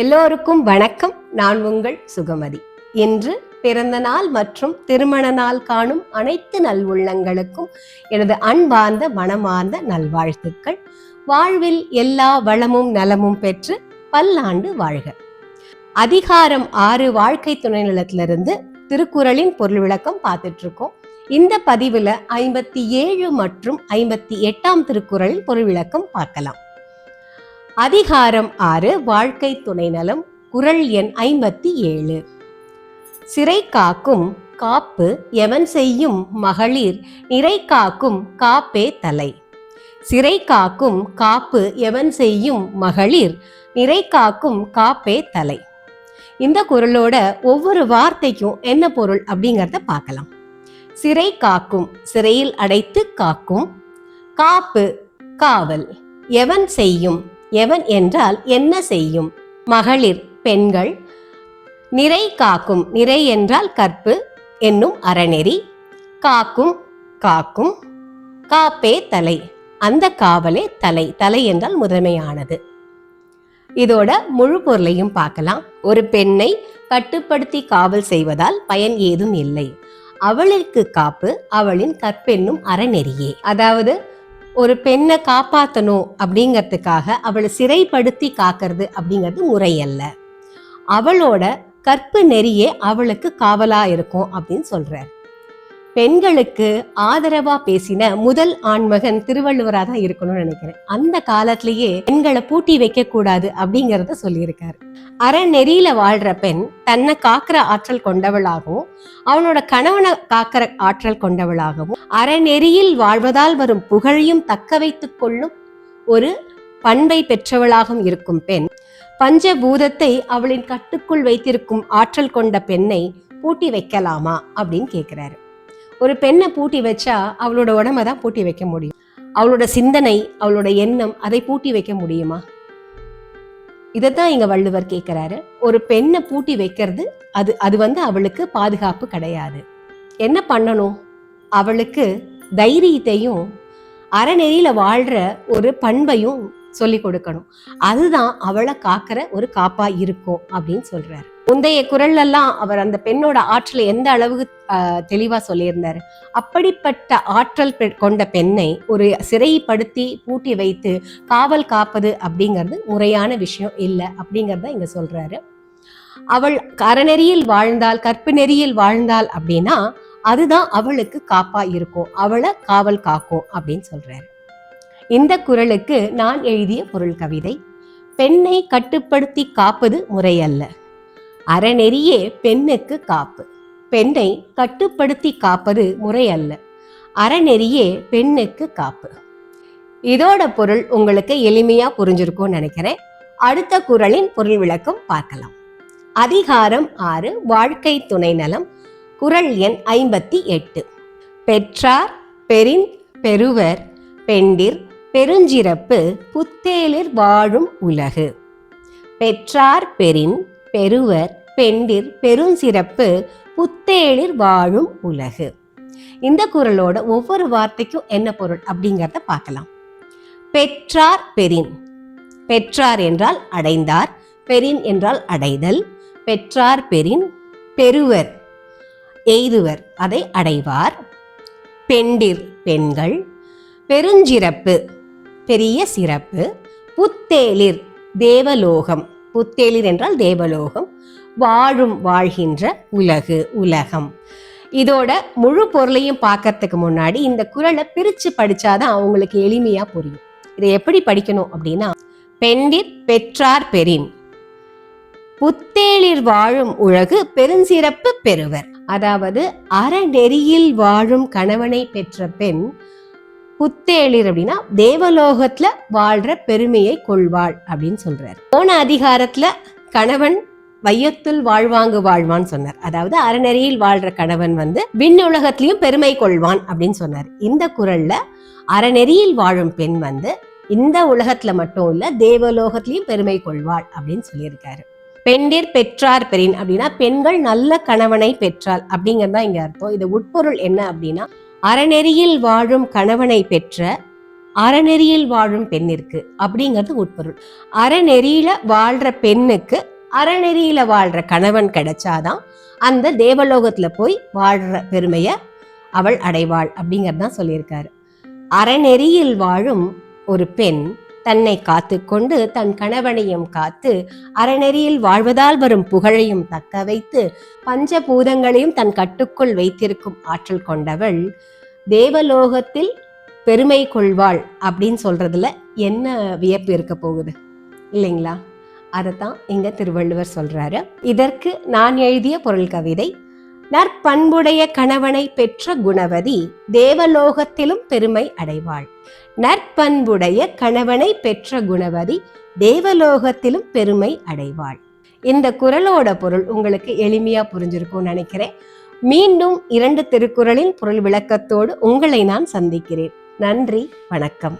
எல்லோருக்கும் வணக்கம். நான் உங்கள் சுகமதி. இன்று பிறந்த நாள் மற்றும் திருமண நாள் காணும் அனைத்து நல்வுள்ளங்களுக்கும் எனது அன்பார்ந்த மனமார்ந்த நல்வாழ்த்துக்கள். வாழ்வில் எல்லா வளமும் நலமும் பெற்று பல்லாண்டு வாழ்க. அதிகாரம் 6 வாழ்க்கை துணை நலத்திலிருந்து திருக்குறளின் பொருள் விளக்கம் பார்த்துட்டு இருக்கோம். இந்த பதிவுல 57 மற்றும் 58ஆம் திருக்குறளின் பொருள் விளக்கம் பார்க்கலாம். அதிகாரம் 6 வாழ்க்கை துணை நலம். குறள் எண் 57. சிறை காக்கும் காப்பு எவன் செய்யும் மகளிர் நிறை காக்கும் காப்பே தலை. சிறை காக்கும் காப்பு எவன் செய்யும் மகளிர் நிறை காக்கும் காப்பே தலை. இந்த குறளோட ஒவ்வொரு வார்த்தைக்கும் என்ன பொருள் அப்படிங்கிறத பார்க்கலாம். சிறை காக்கும், சிறையில் அடைத்து காக்கும். காப்பு, காவல். எவன் செய்யும், எவன் என்றால் என்ன செய்யும். மகளிர், பெண்கள். நிறை காக்கும், நிறை என்றால் கற்பு என்னும் அறநெறி. காக்கும், காக்கும். காப்பே தலை, அந்த காவலே தலை. தலை என்றால் முதன்மையானது. இதோட முழு பொருளையும் பார்க்கலாம். ஒரு பெண்ணை கட்டுப்படுத்தி காவல் செய்வதால் பயன் ஏதும் இல்லை. அவளுக்கு காப்பு அவளின் கற்பென்னும் அறநெறியே. அதாவது ஒரு பெண்ணை காப்பாற்றணும் அப்படிங்கிறதுக்காக அவளை சிறைப்படுத்தி காக்கிறது அப்படிங்கிறது முறையல்ல. அவளோட கற்பு நெறியே அவளுக்கு காவலா இருக்கும் அப்படின்னு சொல்றார். பெண்களுக்கு ஆதரவா பேசின முதல் ஆண்மகன் திருவள்ளுவரா தான் இருக்கணும்னு நினைக்கிறேன். அந்த காலத்திலேயே பெண்களை பூட்டி வைக்க கூடாது அப்படிங்கிறத சொல்லியிருக்காரு. அறநெறியில வாழ்ற பெண் தன்னை காக்கிற ஆற்றல் கொண்டவளாகவும் அவனோட கணவனை காக்கிற ஆற்றல் கொண்டவளாகவும் அறநெறியில் வாழ்வதால் வரும் புகழையும் தக்க வைத்துக் கொள்ளும் ஒரு பண்பை பெற்றவளாகவும் இருக்கும் பெண் பஞ்சபூதத்தை அவளின் கட்டுக்குள் வைத்திருக்கும் ஆற்றல் கொண்ட பெண்ணை பூட்டி வைக்கலாமா அப்படின்னு கேட்கிறாரு. ஒரு பெண்ணை பூட்டி வச்சா அவளோட உடம்ப தான் பூட்டி வைக்க முடியும். அவளோட சிந்தனை, அவளோட எண்ணம், அதை பூட்டி வைக்க முடியுமா? இதைத்தான் இங்க வள்ளுவர் கேட்கிறாரு. ஒரு பெண்ணை பூட்டி வைக்கிறது அது அவளுக்கு பாதுகாப்பு கிடையாது. என்ன பண்ணணும்? அவளுக்கு தைரியத்தையும் அறநெறியில வாழ்ற ஒரு பண்பையும் சொல்லி கொடுக்கணும். அதுதான் அவளை காக்கிற ஒரு காப்பா இருக்கும் அப்படின்னு சொல்றாரு. முந்தைய குறள்ல எல்லாம் அவர் அந்த பெண்ணோட ஆற்றலை எந்த அளவுக்கு தெளிவா சொல்லியிருந்தாரு. அப்படிப்பட்ட ஆற்றல் கொண்ட பெண்ணை ஒரு சிறைப்படுத்தி பூட்டி வைத்து காவல் காப்பது அப்படிங்கிறது முறையான விஷயம் இல்லை அப்படிங்கறத இங்க சொல்றாரு. அவள் அறநெறியில் வாழ்ந்தால், கற்பு நெறியில் வாழ்ந்தாள் அப்படின்னா அதுதான் அவளுக்கு காப்பா இருக்கும், அவளை காவல் காக்கும் அப்படின்னு சொல்றாரு. இந்த குறளுக்கு நான் எழுதிய பொருள் கவிதை. பெண்ணை கட்டுப்படுத்தி காப்பது முறையல்ல. அறநெறியே பெண்ணுக்கு காப்பு. பெண்ணை கட்டுப்படுத்தி காப்பது முறையல்ல. அறநெறியே பெண்ணுக்கு காப்பு. இதோட பொருள் உங்களுக்கு எளிமையா புரிஞ்சிருக்கும்னு நினைக்கிறேன். அடுத்த குறளின் பொருள் விளக்கம் பார்க்கலாம். அதிகாரம் 6 வாழ்க்கை துணை நலம். குறள் எண் 58. பெற்றார் பெரின் பெருவர் பெண்டிர் பெருஞ்சிறப்பு புத்தேளிர் வாழும் உலகு. பெற்றார் பெரின் பெருவர் பெண்டிர் பெருஞ்சிறப்பு புத்தேளிர் வாழும் உலகு. இந்த குறளோட ஒவ்வொரு வார்த்தைக்கும் என்ன பொருள் அப்படிங்கிறத பார்க்கலாம். பெற்றார் பெரின். பெற்றார் என்றால் அடைந்தார், பெரின் என்றால் அடைதல். பெற்றார் பெரின். பெருவர் எய்துவர், அதை அடைவார். பெண்டிர் பெண்கள். பெருஞ்சிறப்பு பெரிய சிறப்பு. புத்தேளிர் தேவலோகம். புத்தேளிர் என்றால் தேவலோகம். வாழும் வாழ்கின்ற உலகு, உலகம். இதோட முழு பொருளையும் பார்க்கறதுக்கு முன்னாடி இந்த குறளை பிரிச்சு படிச்சாதான் அவங்களுக்கு எளிமையா புரியும். இதை எப்படி படிக்கணும் அப்படின்னா, பெண்டிர் பெற்றார் பெரின் புத்தேளிர் வாழும் உலகு பெருஞ்சிறப்பு பெறுவர். அதாவது அறநெறியில் வாழும் கணவனை பெற்ற பெண் புத்தேளிர் அப்படின்னா தேவலோகத்துல வாழ்ற பெருமையை கொள்வாள் அப்படின்னு சொல்றாரு. போன அதிகாரத்துல கணவன் வையத்துள் வாழ்வாங்கு வாழ்வான்னு சொன்னார். அதாவது அறநெறியில் வாழ்ற கணவன் விண்ணுலகத்திலையும் பெருமை கொள்வான் அப்படின்னு சொன்னார். இந்த குறள்ல அறநெறியில் வாழும் பெண் இந்த உலகத்துல மட்டும் இல்ல தேவலோகத்திலையும் பெருமை கொள்வாள் அப்படின்னு சொல்லியிருக்காரு. பெண்டிர் பெற்றார் பெரின் அப்படின்னா பெண்கள் நல்ல கணவனை பெற்றாள் அப்படிங்கிறதா இங்க அர்த்தம். இது உட்பொருள் என்ன அப்படின்னா, அறநெறியில் வாழும் கணவனை பெற்ற அறநெறியில் வாழும் பெண்ணிற்கு அப்படிங்கிறது உட்பொருள். அறநெறியில வாழ்ற பெண்ணுக்கு அறநெறியில வாழ்ற கணவன் கிடைச்சாதான் அந்த தேவலோகத்துல போய் வாழ்ற பெருமைய அவள் அடைவாள் அப்படிங்கிறது தான் சொல்லியிருக்காரு. அறநெறியில் வாழும் ஒரு பெண் தன்னை காத்து கொண்டு தன் கணவனையும் காத்து அறநெறியில் வாழ்வதால் வரும் புகழையும் தக்க வைத்து பஞ்சபூதங்களையும் தன் கட்டுக்குள் வைத்திருக்கும் ஆற்றல் கொண்டவள் தேவலோகத்தில் பெருமை கொள்வாள் அப்படின்னு சொல்றதுல என்ன வியப்பு இருக்க போகுது இல்லைங்களா? அதைத்தான் இங்க திருவள்ளுவர் சொல்றாரு. இதற்கு நான் எழுதிய பொருள் கவிதை: நற்பண்புடைய கணவனை பெற்ற குணவதி தேவலோகத்திலும் பெருமை அடைவாள். நற்பண்புடைய கணவனை பெற்ற குணவதி தேவலோகத்திலும் பெருமை அடைவாள். இந்த குறளோட பொருள் உங்களுக்கு எளிமையா புரிஞ்சிருக்கும்னு நினைக்கிறேன். மீண்டும் 2 திருக்குறளின் பொருள் விளக்கத்தோடு உங்களை நான் சந்திக்கிறேன். நன்றி, வணக்கம்.